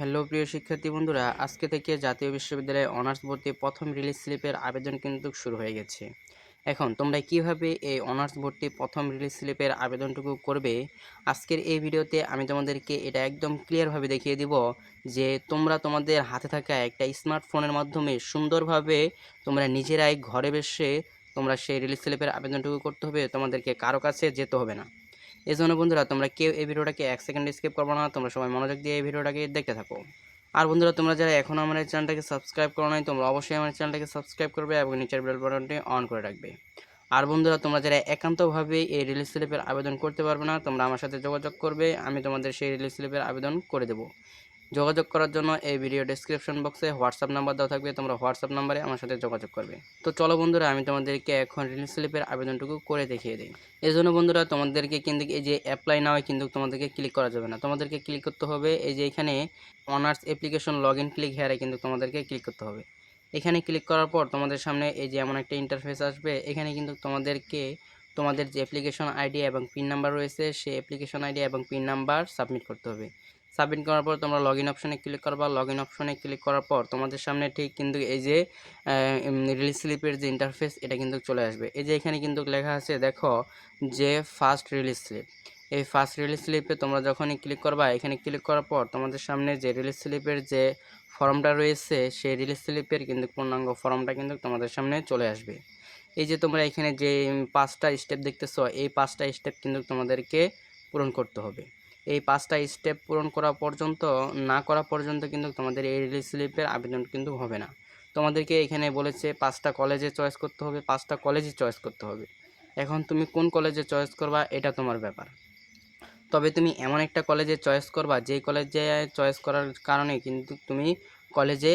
Hello প্রিয় শিক্ষার্থী বন্ধুরা, আজকে থেকে জাতীয় বিশ্ববিদ্যালয়ে অনার্স ভর্তি প্রথম রিলিজ স্লিপের আবেদন কিন্তু শুরু হয়ে গেছে। এখন তোমরা কিভাবে এই অনার্স ভর্তি প্রথম রিলিজ স্লিপের আবেদনটুকু করবে, আজকের এই ভিডিওতে আমি তোমাদেরকে এটা একদম ক্লিয়ারভাবে দেখিয়ে দিব যে তোমরা তোমাদের হাতে থাকা একটা স্মার্টফোনের মাধ্যমে সুন্দরভাবে তোমরা নিজেরাই ঘরে বসে তোমরা সেই রিলিজ স্লিপের আবেদনটুকু করতে হবে, তোমাদেরকে কারো কাছে যেতে হবে না। এজন্য বন্ধুরা তোমরা কেউ এই ভিডিওটাকে 1 সেকেন্ড স্কিপ করবে না, তোমরা সবাই মনোযোগ দিয়ে এই ভিডিওটাকে দেখতে থাকো। আর বন্ধুরা, তোমরা যারা এখনও আমার এই চ্যানেলটাকে সাবস্ক্রাইব করো নাই, তোমরা অবশ্যই আমার চ্যানেলটাকে সাবস্ক্রাইব করবে এবং নিচের বেল বাটনটি অন করে রাখবে। আর বন্ধুরা, তোমরা যারা একান্তভাবে এই রিলিজ স্লিপের আবেদন করতে পারবে না, তোমরা আমার সাথে যোগাযোগ করবে, আমি তোমাদের সেই রিলিজ স্লিপের আবেদন করে দেবো। যোগাযোগ করার জন্য এই ভিডিও ডেসক্রিপশন বক্সে হোয়াটসঅ্যাপ নাম্বার দেওয়া থাকবে, তোমরা হোয়াটসঅ্যাপ নাম্বারে আমার সাথে যোগাযোগ করবে। তো চলো বন্ধুরা, আমি তোমাদেরকে এখন রিলিজ স্লিপের আবেদনটুকু করে দেখিয়ে দিই। এই জন্য বন্ধুরা, তোমাদেরকে কিন্তু এই যে অ্যাপ্লাই নাও কিন্তু তোমাদেরকে ক্লিক করা যাবে না, তোমাদেরকে ক্লিক করতে হবে এই যে এখানে honours application log in click হেয়ারে কিন্তু তোমাদেরকে ক্লিক করতে হবে। এখানে ক্লিক করার পর তোমাদের সামনে এই যে এমন একটা ইন্টারফেস আসবে। এখানে কিন্তু তোমাদেরকে তোমাদের যে অ্যাপ্লিকেশন আইডি এবং পিন নাম্বার রয়েছে সেই অ্যাপ্লিকেশন আইডি এবং পিন নাম্বার সাবমিট করতে হবে। সাবমিট করার পর তোমরা লগ ইন অপশনে ক্লিক করবা। লগ ইন অপশনে ক্লিক করার পর তোমাদের সামনে ঠিক কিন্তু এই যে রিলিজ স্লিপের যে ইন্টারফেস এটা কিন্তু চলে আসবে। এই যে এখানে কিন্তু লেখা আছে, দেখো যে ফার্স্ট রিলিজ স্লিপ। এই ফার্স্ট রিলিজ স্লিপে তোমরা যখনই ক্লিক করবা, এখানে ক্লিক করার পর তোমাদের সামনে যে রিলিজ স্লিপের যে ফর্মটা রয়েছে সেই রিলিজ স্লিপের কিন্তু পূর্ণাঙ্গ ফর্মটা কিন্তু তোমাদের সামনে চলে আসবে। এই যে তোমরা এখানে যে 5টা স্টেপ দেখতেছো, এই 5টা স্টেপ কিন্তু তোমাদেরকে পূরণ করতে হবে। এই 5টা স্টেপ পূরণ করা পর্যন্ত না করা পর্যন্ত কিন্তু তোমাদের এই রিলিজ স্লিপের আবেদন কিন্তু হবে না। তোমাদেরকে এখানে বলেছে 5টা কলেজে চয়েস করতে হবে, 5টা কলেজই চয়েস করতে হবে। এখন তুমি কোন কলেজে চয়েস করবা এটা তোমার ব্যাপার। তবে তুমি এমন একটা কলেজে চয়েস করবা যেই কলেজে চয়েস করার কারণে কিন্তু তুমি কলেজে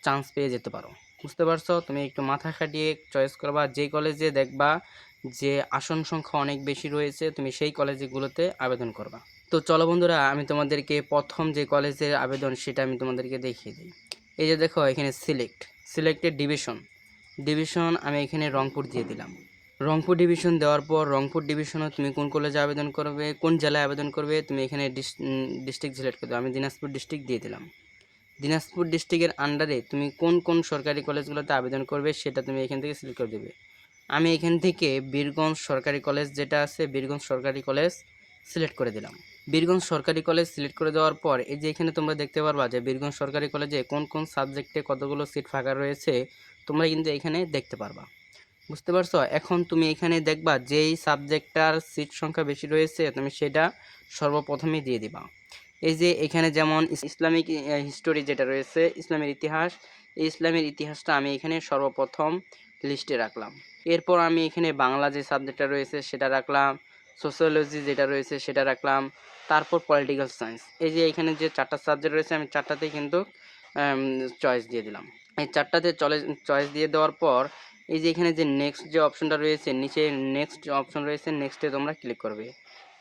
চান্স পেয়ে যেতে পারো। বুঝতে পারছো? তুমি একটু মাথা খাটিয়ে চয়েস করবা, যেই কলেজে দেখবা যে আসন সংখ্যা অনেক বেশি রয়েছে তুমি সেই কলেজগুলোতে আবেদন করবা। তো চলো বন্ধুরা, আমি তোমাদেরকে প্রথম যে কলেজের আবেদন সেটা আমি তোমাদেরকে দেখিয়ে দিই। এই যে দেখো এখানে সিলেক্টেড ডিভিশন আমি এখানে রংপুর দিয়ে দিলাম। রংপুর ডিভিশন দেওয়ার পর রংপুর ডিভিশনও তুমি কোন কলেজে আবেদন করবে, কোন জেলায় আবেদন করবে তুমি এখানে ডিস্ট্রিক্ট সিলেক্ট করে দাও। আমি দিনাজপুর ডিস্ট্রিক্ট দিয়ে দিলাম। দিনাজপুর ডিস্ট্রিক্টের আন্ডারে তুমি কোন কোন সরকারি কলেজগুলোতে আবেদন করবে সেটা তুমি এখান থেকে সিলেক্ট করে দেবে। আমি এখান থেকে বীরগঞ্জ সরকারি কলেজ যেটা আছে, বীরগঞ্জ সরকারি কলেজ সিলেক্ট করে দিলাম। বীরগঞ্জ সরকারি কলেজ সিলেক্ট করে দেওয়ার পর এই যে এখানে তোমরা দেখতে পারবা যে বীরগঞ্জ সরকারি কলেজে কোন কোন সাবজেক্টে কতগুলো সিট ফাঁকা রয়েছে তোমরা কিন্তু এখানে দেখতে পারবা। বুঝতে পারছো? এখন তুমি এখানে দেখবা যেই সাবজেক্টটার সিট সংখ্যা বেশি রয়েছে তুমি সেটা সর্বপ্রথমে দিয়ে দিবা। এই যে এখানে যেমন ইসলামিক হিস্টোরি যেটা রয়েছে, ইসলামের ইতিহাস, এই ইসলামের ইতিহাসটা আমি এখানে সর্বপ্রথম লিস্টে রাখলাম। এরপর আমি এখানে বাংলা যে সাবজেক্টটা রয়েছে সেটা রাখলাম, সোশ্যোলজি যেটা রয়েছে সেটা রাখলাম, তারপর পলিটিক্যাল সায়েন্স। এই যে এখানে যে 4টা সাবজেক্ট রয়েছে আমি 4টাতেই কিন্তু চয়েস দিয়ে দিলাম। এই 4টাতে চয়েস দিয়ে দেওয়ার পর এই যে এখানে যে নেক্সট যে অপশনটা রয়েছে, নিচে নেক্সট অপশন রয়েছে, নেক্সটে তোমরা ক্লিক করবে।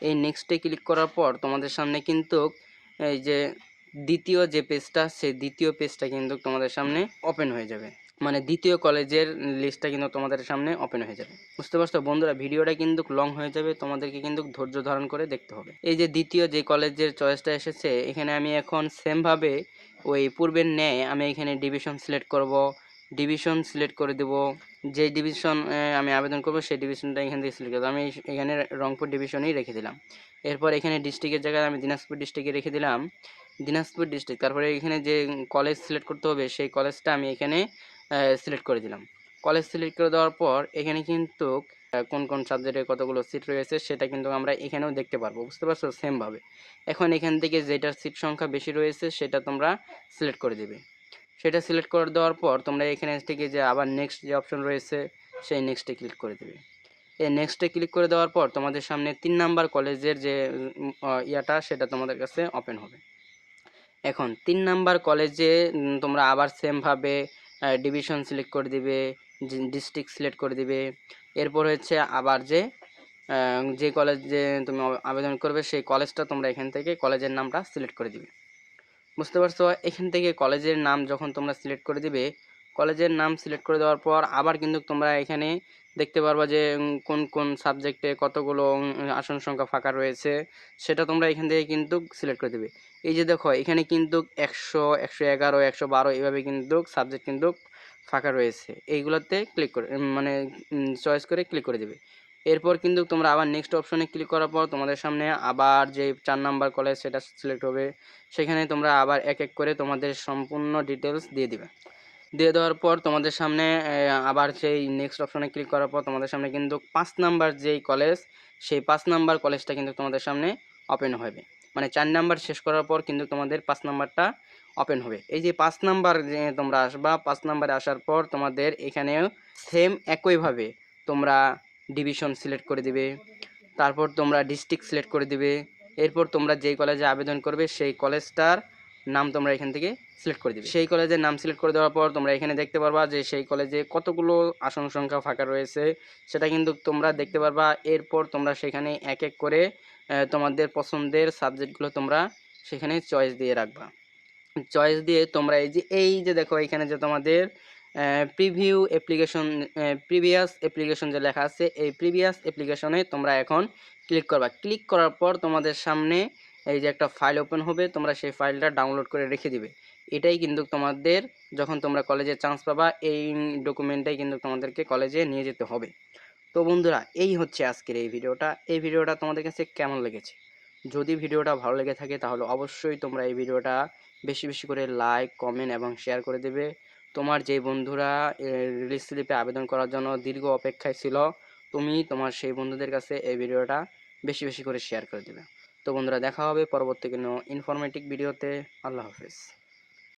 এই নেক্সটে ক্লিক করার পর তোমাদের সামনে কিন্তু এই যে দ্বিতীয় যে পেজটা, সেই দ্বিতীয় পেজটা কিন্তু তোমাদের সামনে ওপেন হয়ে যাবে। মানে দ্বিতীয় কলেজের লিস্টটা কিন্তু তোমাদের সামনে ওপেন হয়ে যাবে। বুঝতে পারছো বন্ধুরা? ভিডিওটা কিন্তু লং হয়ে যাবে, তোমাদেরকে কিন্তু ধৈর্য ধারণ করে দেখতে হবে। এই যে দ্বিতীয় যে কলেজের চয়েসটা এসেছে, এখানে আমি এখন সেমভাবে ওই পূর্বের ন্যায় আমি এখানে ডিভিশন সিলেক্ট করব, ডিভিশন সিলেক্ট করে দেব। যে ডিভিশন আমি আবেদন করব সেই ডিভিশনটা এখান থেকে সিলেক্ট করব। আমি এখানে রংপুর ডিভিশনেই রেখে দিলাম। এরপর এখানে ডিস্ট্রিক্টের জায়গায় আমি দিনাজপুর ডিস্ট্রিক্টে রেখে দিলাম, দিনাজপুর ডিস্ট্রিক্ট। তারপরে এখানে যে কলেজ সিলেক্ট করতে হবে সেই কলেজটা আমি এখানে সিলেক্ট করে দিলাম। কলেজ সিলেক্ট করে দেওয়ার পর এখানে কিন্তু কোন কোন সাবজেক্টে কতগুলো সিট রয়েছে সেটা কিন্তু আমরা এখানেও দেখতে পারবো। বুঝতে পারছো? সেমভাবে এখন এখান থেকে যেটার সিট সংখ্যা বেশি রয়েছে সেটা তোমরা সিলেক্ট করে দেবে। সেটা সিলেক্ট করে দেওয়ার পর তোমরা এখানে থেকে যে আবার নেক্সট যে অপশন রয়েছে সেই নেক্সটে ক্লিক করে দেবে। এই নেক্সটে ক্লিক করে দেওয়ার পর তোমাদের সামনে 3 নাম্বার কলেজের যে ইয়াটা সেটা তোমাদের কাছে ওপেন হবে। এখন 3 নাম্বার কলেজে তোমরা আবার সেমভাবে ডিভিশন সিলেক্ট করে দিবে, ডিস্ট্রিক্ট সিলেক্ট করে দিবে। এরপর হচ্ছে আবার যে কলেজে তুমি আবেদন করবে সেই কলেজটা তোমরা এখান থেকে কলেজের নামটা সিলেক্ট করে দিবে। বুঝতে পারছো? এখান থেকে কলেজের নাম যখন তোমরা সিলেক্ট করে দিবে কলেজের নাম সিলেক্ট করে দেওয়ার পর আবার কিন্তু তোমরা এখানে দেখতে পারবা যে কোন কোন সাবজেক্টে কতগুলো আসন সংখ্যা ফাঁকা রয়েছে, সেটা তোমরা এখান থেকে কিন্তু সিলেক্ট করে দেবে। এই যে দেখো এখানে কিন্তু 100, 111, 112 এইভাবে কিন্তু সাবজেক্ট কিন্তু ফাঁকা রয়েছে। এইগুলোতে ক্লিক করে মানে চয়েস করে ক্লিক করে দেবে। এরপর কিন্তু তোমরা আবার নেক্সট অপশনে ক্লিক করার পর তোমাদের সামনে আবার যে 4 নাম্বার কলেজ সেটা সিলেক্ট হবে। সেখানে তোমরা আবার এক এক করে তোমাদের সম্পূর্ণ ডিটেলস দিয়ে দিবে। দিয়ে দেওয়ার পর তোমাদের সামনে আবার সেই নেক্সট অপশনে ক্লিক করার পর তোমাদের সামনে কিন্তু 5 নাম্বার যেই কলেজ, সেই 5 নাম্বার কলেজটা কিন্তু তোমাদের সামনে ওপেন হবে। মানে 4 নাম্বার শেষ করার পর কিন্তু তোমাদের 5 নাম্বারটা ওপেন হবে। এই যে 5 নাম্বার যে তোমরা আসবা, 5 নাম্বারে আসার পর তোমাদের এখানেও সেম একইভাবে তোমরা ডিভিশন সিলেক্ট করে দিবে, তারপর তোমরা ডিস্ট্রিক্ট সিলেক্ট করে দিবে। এরপর তোমরা যেই কলেজে আবেদন করবে সেই কলেজটার নাম তোমরা এখান থেকে সিলেক্ট করে দিবে। সেই কলেজের নাম সিলেক্ট করে দেওয়ার পর তোমরা এখানে দেখতে পারবা যে সেই কলেজে কতগুলো আসন সংখ্যা ফাঁকা রয়েছে, সেটা কিন্তু তোমরা দেখতে পারবা। এরপর তোমরা সেখানে এক এক করে তোমাদের পছন্দের সাবজেক্টগুলো তোমরা সেখানে চয়েস দিয়ে রাখবা। চয়েস দিয়ে তোমরা এই যে দেখো এখানে যে তোমাদের প্রিভিয়াস অ্যাপ্লিকেশন যে লেখা আছে, এই প্রিভিয়াস অ্যাপ্লিকেশনে তোমরা এখন ক্লিক করবা। ক্লিক করার পর তোমাদের সামনে এই যে একটা ফাইল ওপেন হবে, তোমরা সেই ফাইলটা ডাউনলোড করে রেখে দিবে। এটাই কিন্তু তোমাদের যখন তোমরা কলেজে চান্স পাবা, এই ডকুমেন্টটাই কিন্তু তোমাদেরকে কলেজে নিয়ে যেতে হবে। তো বন্ধুরা, এই হচ্ছে আজকের এই ভিডিওটা তোমাদের কাছে কেমন লেগেছে? যদি ভিডিওটা ভালো লেগে থাকে তাহলে অবশ্যই তোমরা এই ভিডিওটা বেশি বেশি করে লাইক, কমেন্ট এবং শেয়ার করে দেবে। তোমার যে বন্ধুরা রিলিজ স্লিপে আবেদন করার জন্য দীর্ঘ অপেক্ষায় ছিল, তুমি তোমার সেই বন্ধুদের কাছে এই ভিডিওটা বেশি বেশি করে শেয়ার করে দেবে। তো বন্ধুরা, দেখা হবে পরবর্তী কোনো ইনফরমেটিভ ভিডিওতে। আল্লাহ হাফেজ।